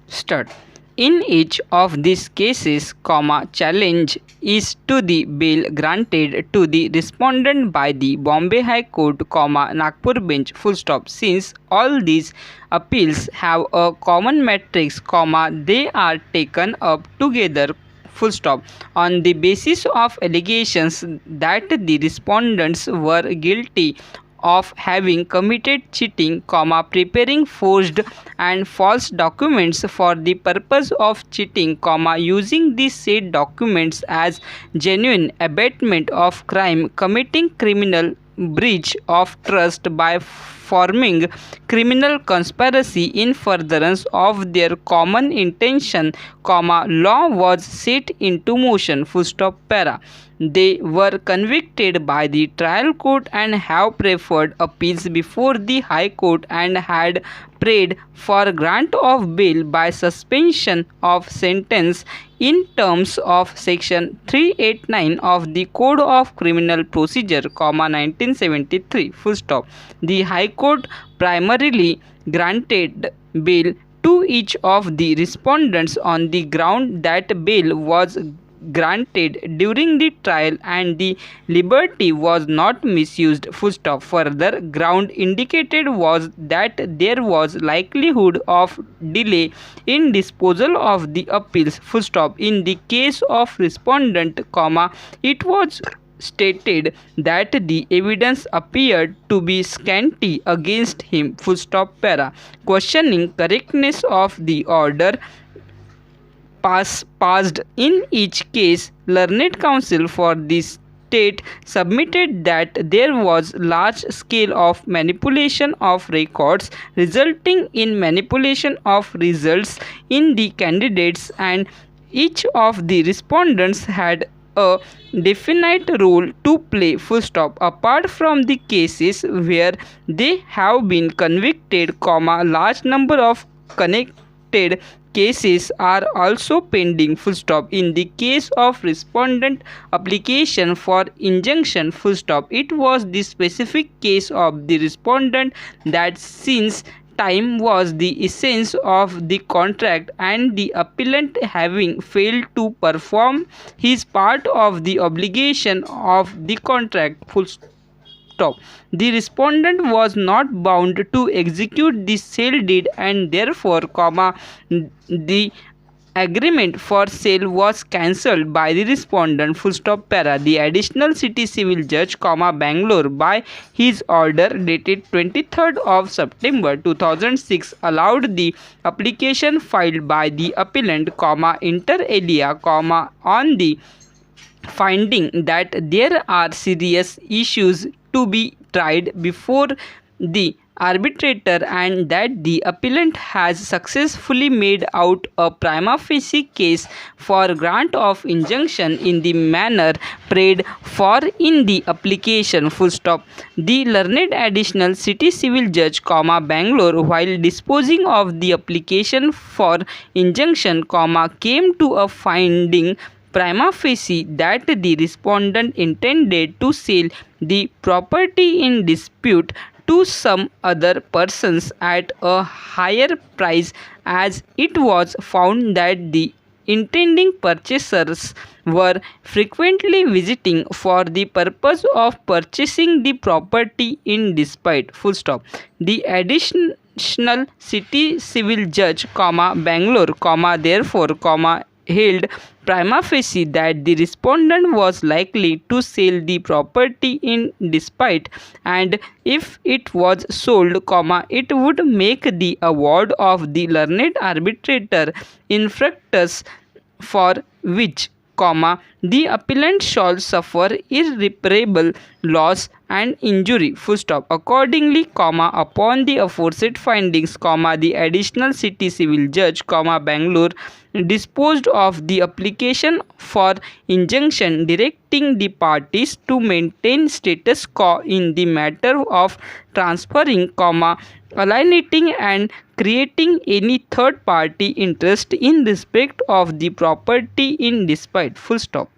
Start. In each of these cases, challenge is to the bail granted to the respondent by the Bombay High Court, Nagpur bench, full stop. Since all these appeals have a common matrix, they are taken up together, full stop, on the basis of allegations that the respondents were guilty of having committed cheating, preparing forged and false documents for the purpose of cheating, using the said documents as genuine abatement of crime, committing criminal breach of trust by forming criminal conspiracy in furtherance of their common intention, law was set into motion, full stop, para. They were convicted by the trial court and have preferred appeals before the High Court and had prayed for grant of bail by suspension of sentence in terms of section 389 of the Code of Criminal Procedure, 1973, full stop. The High Court primarily granted bail to each of the respondents on the ground that bail was granted during the trial and the liberty was not misused, full stop. Further ground indicated was that there was likelihood of delay in disposal of the appeals, full stop. In the case of respondent, it was stated that the evidence appeared to be scanty against him, full stop, para. Questioning correctness of the order passed in each case, learned counsel for the state submitted that there was large scale of manipulation of records resulting in manipulation of results in the candidates, and each of the respondents had a definite role to play, full stop. Apart from the cases where they have been convicted, large number of connected cases are also pending, full stop. In the case of respondent application for injunction, full stop, it was the specific case of the respondent that since time was the essence of the contract and the appellant having failed to perform his part of the obligation of the contract, full stop, the respondent was not bound to execute the sale deed and therefore, the agreement for sale was cancelled by the respondent, full stop, para. The additional city civil judge, Bangalore, by his order dated 23rd of September 2006 allowed the application filed by the appellant, inter alia, on the finding that there are serious issues to be tried before the arbitrator and that the appellant has successfully made out a prima facie case for grant of injunction in the manner prayed for in the application, full stop. The learned additional city civil judge, Bangalore, while disposing of the application for injunction, came to a finding prima facie that the respondent intended to sell the property in dispute to some other persons at a higher price, as it was found that the intending purchasers were frequently visiting for the purpose of purchasing the property in dispute, full stop. The additional city civil judge, Bangalore, therefore, held prima facie that the respondent was likely to sell the property in dispute, and if it was sold, it would make the award of the learned arbitrator infructuous, for which, the appellant shall suffer irreparable loss and injury, full stop. Accordingly, upon the aforesaid findings, the additional city civil judge, Bangalore, disposed of the application for injunction, directing the parties to maintain status quo in the matter of transferring, alienating and creating any third party interest in respect of the property in dispute, full stop.